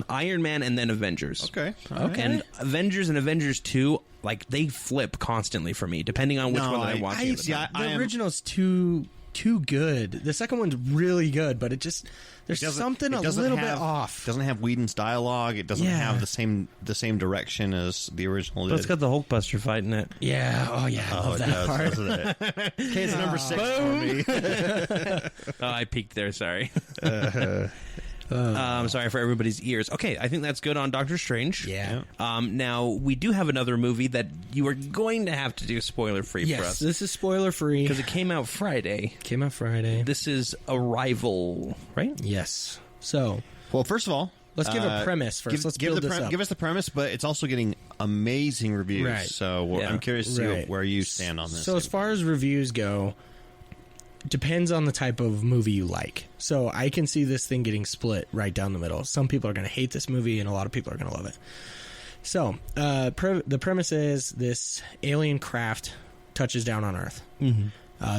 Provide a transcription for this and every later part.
Iron Man and then Avengers. Okay. Okay. And Avengers and Avengers 2, like, they flip constantly for me, depending on which one I'm watching. The original's too good. The second one's really good, but there's something a little bit off. It doesn't have Whedon's dialoge. It doesn't have the same direction as the original did. But it's got the Hulkbuster fight in it. Yeah. Oh, yeah. I love that part. Okay, it's number 6 for me. I peeked there, sorry. I'm sorry for everybody's ears. Okay, I think that's good on Doctor Strange. Yeah. Now, we do have another movie that you are going to have to do spoiler-free for us. Yes, this is spoiler-free. Because it came out Friday. This is Arrival, right? Yes. So, well, first of all, let's give a premise first. Let's build this up. Give us the premise, but it's also getting amazing reviews. Right. So I'm curious to see where you stand on this. So as far as reviews go, depends on the type of movie you like. So I can see this thing getting split right down the middle. Some people are going to hate this movie, and a lot of people are going to love it. So the premise is this alien craft touches down on Earth. Mm-hmm.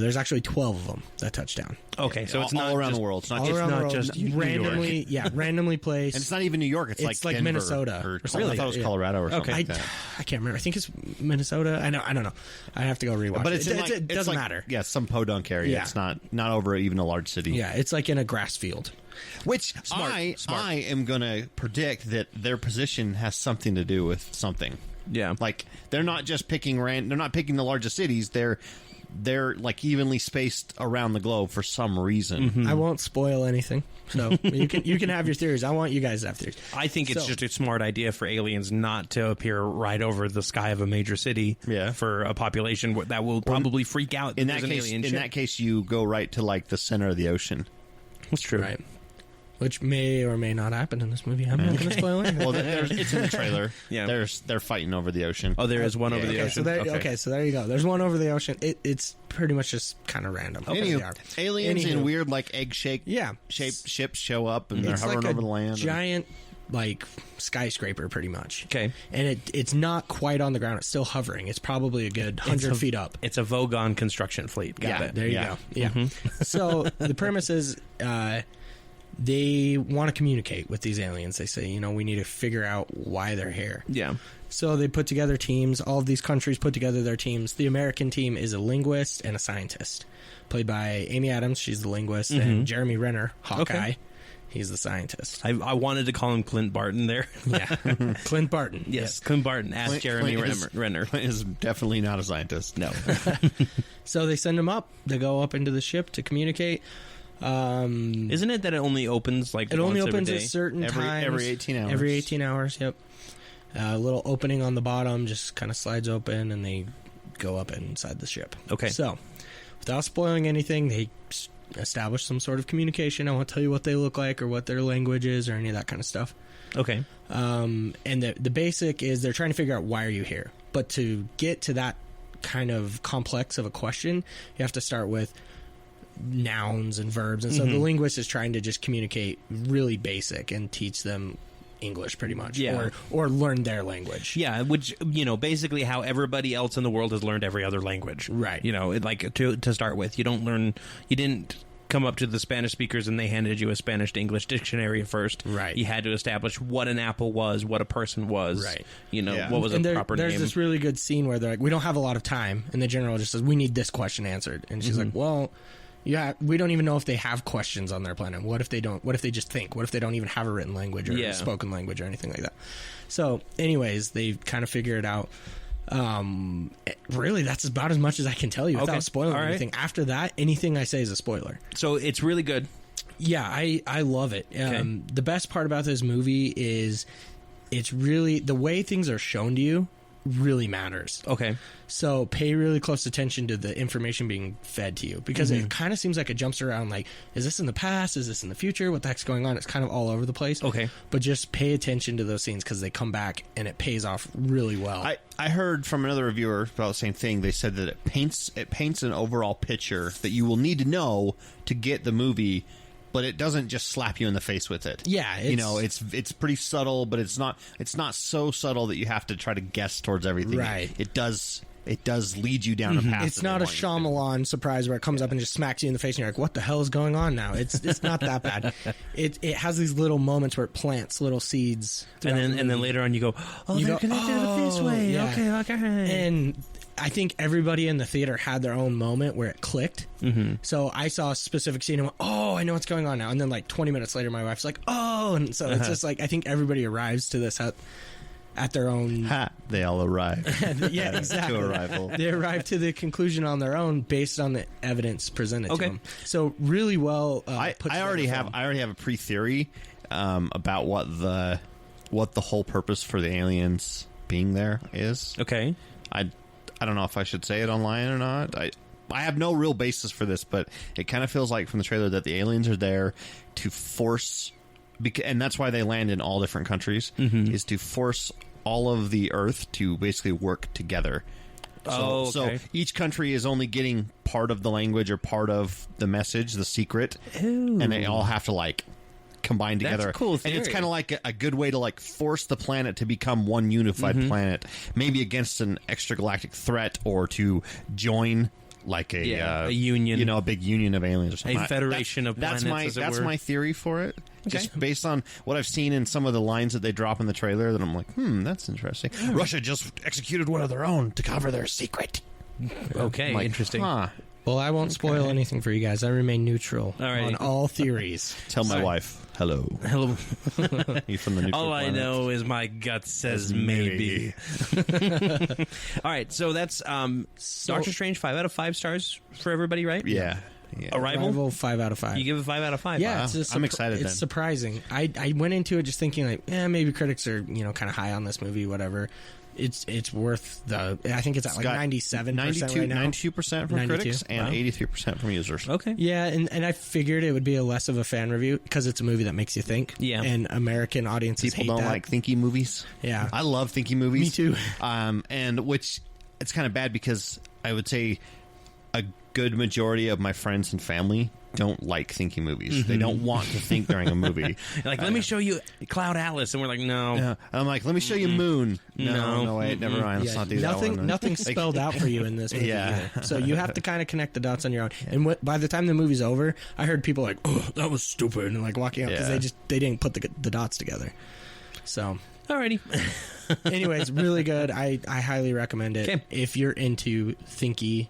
There's actually 12 of them that touch down. Okay, so it's not all around just, the world. It's not just randomly, randomly placed. And it's not even New York. It's like Denver Minnesota or something. Really? I thought it was Colorado or something. Okay, I can't remember. I think it's Minnesota. I don't know. I have to go rewatch. But it doesn't matter. Yeah, some podunk area. Yeah. It's not over even a large city. Yeah, it's like in a grass field. Which Smart. I am going to predict that their position has something to do with something. Yeah, like they're not just picking they're not picking the largest cities. They're like evenly spaced around the globe for some reason. Mm-hmm. I won't spoil anything, so you can have your theories. I want you guys to have theories. I think it's just a smart idea for aliens not to appear right over the sky of a major city for a population that will probably freak out. In that case, you go right to like the center of the ocean. That's true, right? Which may or may not happen in this movie. I'm not going to spoil it. Well, it's in the trailer. Yeah, they're fighting over the ocean. Oh, there is one over the ocean. So there you go. There's one over the ocean. It's pretty much just kind of random. Aliens in weird like egg shaped ships show up and they're hovering over the land. Giant like skyscraper, pretty much. Okay, and it's not quite on the ground. It's still hovering. It's probably a good 100 feet up. It's a Vogon construction fleet. Got it. There you go. Yeah. Mm-hmm. So the premise is. They want to communicate with these aliens. They say, we need to figure out why they're here. Yeah. So they put together teams. All of these countries put together their teams. The American team is a linguist and a scientist, played by Amy Adams. She's the linguist, and Jeremy Renner, Hawkeye. Okay. He's the scientist. I wanted to call him Clint Barton there. Yeah. Clint Barton. Yes, Clint Barton as Jeremy Renner. Clint is definitely not a scientist. No. So they send him up. They go up into the ship to communicate. Isn't it that it only opens like it only opens at certain times every 18 hours? Every 18 hours, yep. A little opening on the bottom just kind of slides open, and they go up inside the ship. Okay. So, without spoiling anything, they establish some sort of communication. I won't tell you what they look like or what their language is or any of that kind of stuff. Okay. And the basic is they're trying to figure out why are you here. But to get to that kind of complex of a question, you have to start with nouns and verbs, and so the linguist is trying to just communicate really basic and teach them English pretty much, or learn their language. Yeah, which basically how everybody else in the world has learned every other language, right? Like to start with, you didn't come up to the Spanish speakers and they handed you a Spanish to English dictionary first. Right. You had to establish what an apple was, what a person was. Right. What was a proper name. There's this really good scene where they're like, we don't have a lot of time, and the general just says, we need this question answered, and she's like, well. Yeah, we don't even know if they have questions on their planet. What if they don't? What if they just think? What if they don't even have a written language or a spoken language or anything like that? So, anyways, they kind of figure it out. Really, that's about as much as I can tell you without spoiling anything. After that, anything I say is a spoiler. So it's really good. Yeah, I love it. Okay. The best part about this movie is it's really the way things are shown to you really matters. Okay. So pay really close attention to the information being fed to you, because it kind of seems like it jumps around like, is this in the past? Is this in the future? What the heck's going on? It's kind of all over the place. Okay. But just pay attention to those scenes because they come back and it pays off really well. I heard from another reviewer about the same thing. They said that it paints an overall picture that you will need to know to get the movie, but it doesn't just slap you in the face with it. Yeah, it's pretty subtle, but it's not so subtle that you have to try to guess towards everything. Right. It does it does lead you down a path. It's not a Shyamalan surprise where it comes up and just smacks you in the face and you're like, what the hell is going on now? It's not that bad. It has these little moments where it plants little seeds. And then later on you go, they're connected this way. Yeah. Okay. And I think everybody in the theater had their own moment where it clicked. Mm-hmm. So I saw a specific scene and went, oh, I know what's going on now. And then like 20 minutes later, my wife's like, oh. And so it's just like, I think everybody arrives to this at their own... They all arrive. Yeah, exactly. To arrival. They arrive to the conclusion on their own based on the evidence presented to them. So really well I already have a pre-theory about what the whole purpose for the aliens being there is. Okay. I don't know if I should say it online or not. I have no real basis for this, but it kind of feels like from the trailer that the aliens are there to force, and that's why they land in all different countries, is to force all of the Earth to basically work together. So each country is only getting part of the language or part of the message, the secret, and they all have to like combined together. That's a cool theory. And it's kind of like a good way to like force the planet to become one unified planet, maybe against an extragalactic threat or to join like a union, a big union of aliens or something. A federation of planets. That's my theory for it. Okay. Just based on what I've seen in some of the lines that they drop in the trailer, that I'm like, that's interesting. Russia just executed one of their own to cover their secret. Okay, like, interesting. Well, I won't spoil anything for you guys. I remain neutral on all theories. Tell my wife, hello. You from the neutral All planet? I know is my gut says maybe. All right, so that's Doctor Strange, 5 out of 5 stars for everybody, right? Yeah. Arrival, 5 out of 5. You give it 5 out of 5. Yeah, wow. it's I'm excited. It's surprising. I went into it just thinking like, maybe critics are kind of high on this movie, whatever. It's worth the. I think it's at like 97% right now. 92% from critics and 83% from users. Okay. Yeah, and I figured it would be a less of a fan review because it's a movie that makes you think. Yeah. And American audiences People don't like thinky movies. Yeah. I love thinky movies. Me too. And which it's kind of bad because I would say a good majority of my friends and family don't like thinky movies. They don't want to think during a movie. Like, let me show you Cloud Atlas, and we're like, no. Yeah. I'm like, let me show you Moon. No, wait, never mind. Let's not do that one. Nothing's spelled out for you in this movie. Yeah. So you have to kind of connect the dots on your own. And by the time the movie's over, I heard people like, oh, that was stupid, and like walking out because they didn't put the dots together. So. Alrighty. Anyways, really good. I highly recommend it. Okay. If you're into thinky,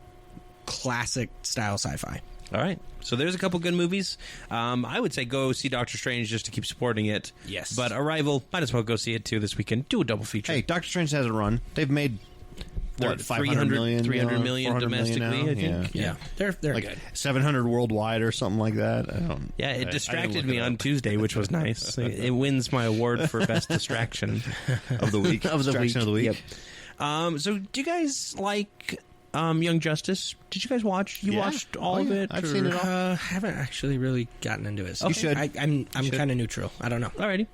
classic style sci-fi. All right. So there's a couple good movies. I would say go see Doctor Strange just to keep supporting it. Yes. But Arrival, might as well go see it too this weekend. Do a double feature. Hey, Doctor Strange has a run. They've made what, 300 million 400 domestically, million I think. Yeah. They're like good. 700 worldwide or something like that. It distracted me on Tuesday, which was nice. It wins my award for best distraction of the week. Distraction of the week. Yep. So do you guys like Young Justice? Did you guys watch? You watched all of it? I've seen it all. I haven't actually really gotten into it. So You should. I'm kind of neutral. I don't know. Alrighty.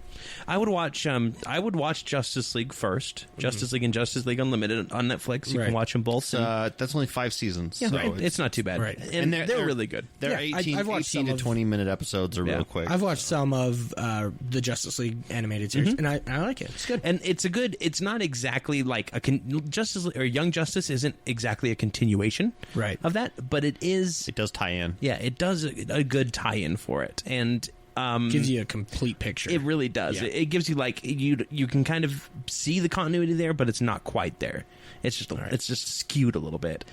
I would watch Justice League first. Justice League and Justice League Unlimited on Netflix. You can watch them both. That's only 5 seasons. Yeah, so it's not too bad. Right. And they're really good. They're Yeah, 18 I've watched 18 to some 20-minute episodes are real quick. I've watched some of the Justice League animated series, and I like it. It's good. And it's not exactly like Justice or Young Justice isn't exactly a continuation of that, but it is. It does tie in. Yeah, it does a good tie-in for it, and gives you a complete picture. It really does. Yeah. It gives you like you can kind of see the continuity there, but it's not quite there. It's just it's just skewed a little bit,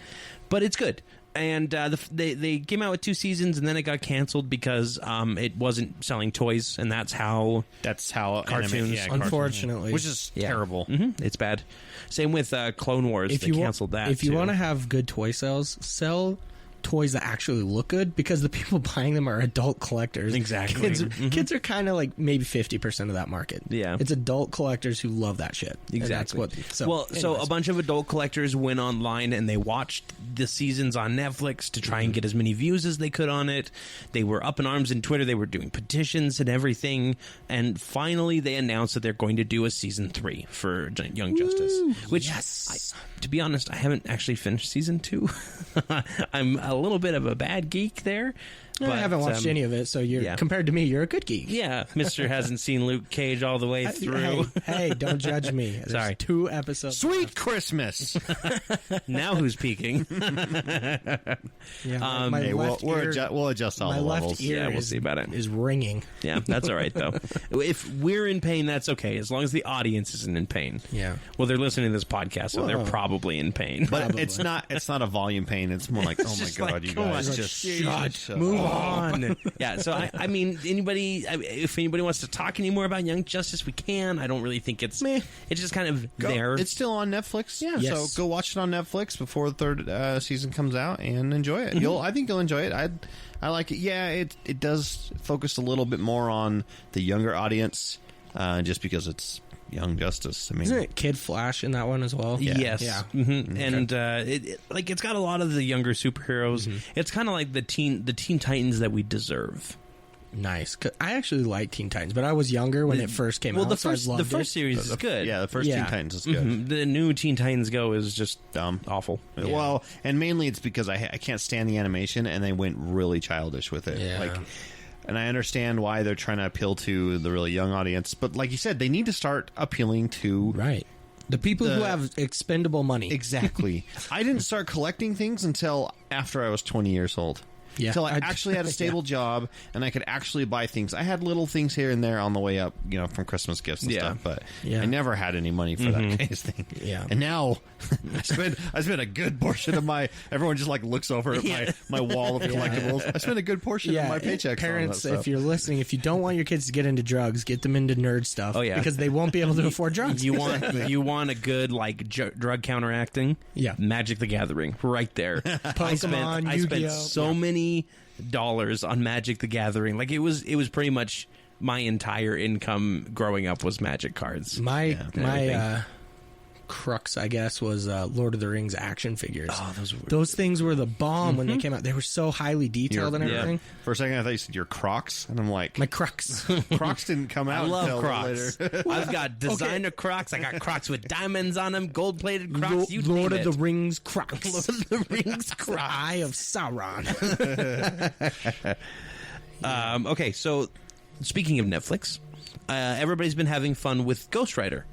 but it's good. And they came out with 2 seasons, and then it got canceled because it wasn't selling toys, and that's how cartoons, unfortunately, which is terrible. It's bad. Same with Clone Wars. They canceled that. If you want to have good toy sales, sell toys that actually look good, because the people buying them are adult collectors. Exactly. Kids are kind of like maybe 50% of that market. Yeah. It's adult collectors who love that shit. Exactly. So a bunch of adult collectors went online and they watched the seasons on Netflix to try and get as many views as they could on it. They were up in arms in Twitter. They were doing petitions and everything. And finally they announced that they're going to do a season 3 for Young Justice. Which, to be honest, I haven't actually finished season 2. I'm a little bit of a bad geek there. No, I haven't watched any of it, so you're compared to me, you're a good geek. Yeah, Mr. hasn't seen Luke Cage all the way through. Hey, don't judge me. There's Sorry. 2 episodes. Sweet Christmas. Now who's peeking? Yeah, my Hey, left ear, we'll adjust all my the left levels. ear Yeah, we'll is, see about it. is ringing. Yeah, that's all right, though. If we're in pain, that's okay, as long as the audience isn't in pain. Yeah. Well, they're listening to this podcast, so they're Whoa. probably in pain. But Probably. it's not a volume pain. It's more like, oh my just god, like, you come guys on, just shut move on. Yeah, so I mean, if anybody wants to talk anymore about Young Justice, we can. I don't really think it's Meh. it's just kind of there. It's still on Netflix. Yeah, Yes. so go watch it on Netflix before the 3rd season comes out and enjoy it. I think you'll enjoy it. I like it. Yeah, it does focus a little bit more on the younger audience, just because it's Young Justice. I mean, Isn't it Kid Flash in that one as well? Yes. Yeah. Mm-hmm. And it's got a lot of the younger superheroes. It's kind of like the Teen Titans that we deserve. Nice. 'Cause I actually like Teen Titans, but I was younger when it first came out. The so I first loved it. series is good. yeah, the first Yeah. Teen Titans is good. Mhm. The new Teen Titans Go is just Dumb. awful. Well, and mainly it's because I can't stand the animation, and they went really childish with it. Yeah. And I understand why they're trying to appeal to the really young audience, but like you said, they need to start appealing to Right. The people who have expendable money. exactly. I didn't start collecting things until after I was 20 years old. Yeah. Until I actually had a stable job and I could actually buy things. I had little things here and there on the way up, from Christmas gifts and Yeah. stuff, but Yeah. I never had any money for that kind of thing. Yeah. And now I spend a good portion of everyone just like looks over at my wall of collectibles. I spend a good portion of my paycheck. Parents, on that if you're listening, if you don't want your kids to get into drugs, get them into nerd stuff. Oh, yeah. Because they won't be able to afford drugs. You want a good drug counteracting? Yeah. Magic the Gathering, right there. Pokemon, I spent Yu-Gi-Oh. so many dollars on Magic the Gathering. Like it was pretty much my entire income growing up was Magic cards. My everything. crux, I guess, was Lord of the Rings action figures. Oh, Those things were the bomb when they came out. They were so highly detailed and Yeah. everything. For a second, I thought you said your Crocs, and I'm like, My crux. Crocs didn't come I out love until Crocs. later. I've got designer Crocs. I got Crocs with diamonds on them, gold-plated Crocs. You Lord name of it. the Rings crux. Lord of the Rings The Crocs. Eye of Sauron. Okay, so speaking of Netflix, everybody's been having fun with Ghost Rider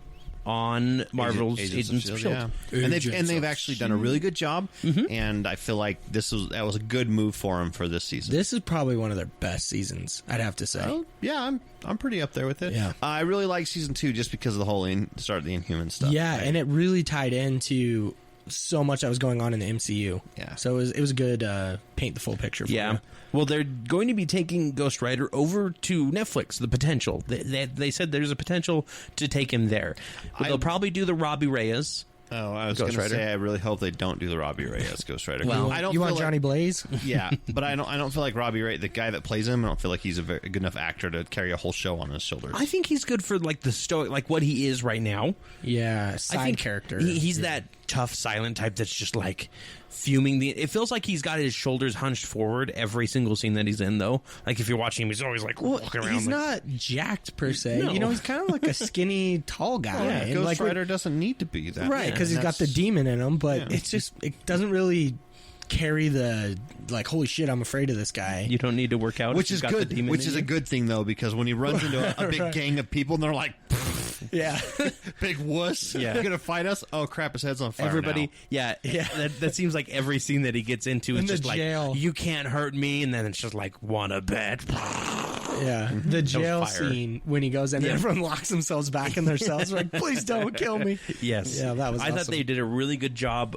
on Marvel's Agents of S.H.I.E.L.D. Yeah. And Agents they've of actually done a really good job, and I feel like that was a good move for them for this season. This is probably one of their best seasons, I'd have to say. Oh, yeah, I'm pretty up there with it. Yeah. I really like season 2 just because of the whole start of the Inhuman stuff. Yeah, and it really tied into so much that was going on in the MCU. Yeah. So it was a good paint the full picture for Yeah. you. Well, they're going to be taking Ghost Rider over to Netflix. The potential. They said there's a potential to take him there. But they'll probably do the Robbie Reyes. Oh, I was Ghost going to Rider. say I really hope they don't do the Robbie Reyes Ghost Rider. Well, I don't. You feel want like, Johnny Blaze? Yeah, but I don't feel like Robbie Reyes, the guy that plays him. I don't feel like he's a very good enough actor to carry a whole show on his shoulders. I think he's good for like the stoic, like what he is right now. Yeah, I side think character. He's that tough, silent type that's just like fuming. It feels like he's got his shoulders hunched forward every single scene that he's in, though. Like if you're watching him, he's always like walking around. He's like, not jacked per se. No. You know, he's kind of like a skinny, tall guy. yeah, And Ghost like Rider doesn't need to be that. right, because he's got the That's- demon in him, but Yeah. it doesn't really carry the like, holy shit, I'm afraid of this guy. you don't need to work out, Which if is you've got the good. demon Which in is you. a good thing though, because when he runs into a big Right. gang of people and they're like, Yeah. big wuss, Yeah. you're gonna fight us? Oh crap, his head's on fire. Everybody, now. yeah. That seems like every scene that he gets into is In the just like, jail. you can't hurt me, and then it's just like, wanna bet? Yeah, the jail fire. scene when he goes in, Yeah. and everyone locks themselves back in their cells. Like, please don't kill me. Yes. Yeah, that was I thought awesome. they did a really good job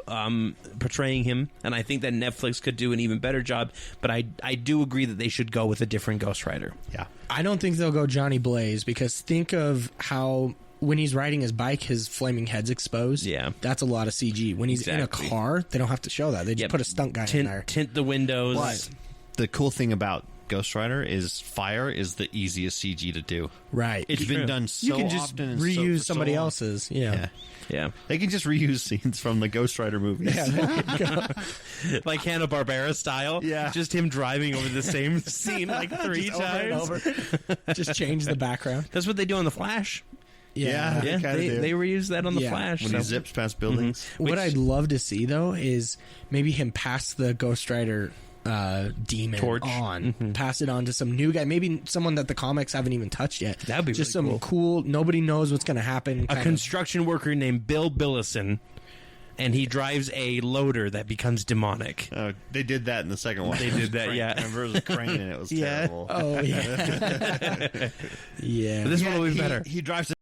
portraying him, and I think that Netflix could do an even better job. But I do agree that they should go with a different Ghost Rider. Yeah. I don't think they'll go Johnny Blaze because think of how when he's riding his bike, his flaming head's exposed. Yeah. That's a lot of CG. When he's Exactly. in a car, they don't have to show that. They just Yep. put a stunt guy in there. Tint the windows. But the cool thing about Ghost Rider is fire is the easiest CG to do. Right. It's been done so you can just often and reuse for so somebody long. else's. Yeah. Yeah. Yeah. They can just reuse scenes from the Ghost Rider movies. Like Hanna-Barbera style. Yeah. Just him driving over the same scene like 3 Just over and times. over. Just change the background. That's what they do on The Flash. Yeah. They Yeah, kinda do. they reuse that on The Yeah. Flash. When so- he zips past buildings. What Which- I'd love to see though is maybe him pass the Ghost Rider demon Torch. on. Pass it on to some new guy, maybe someone that the comics haven't even touched yet. That'd be just really some cool. Nobody knows what's going to happen. A construction worker named Bill Billison, and he drives a loader that becomes demonic. They did that in the second one. They did that, yeah. Remember, it was a crane and it was Yeah. terrible. Oh yeah, yeah. But this one will be better. He drives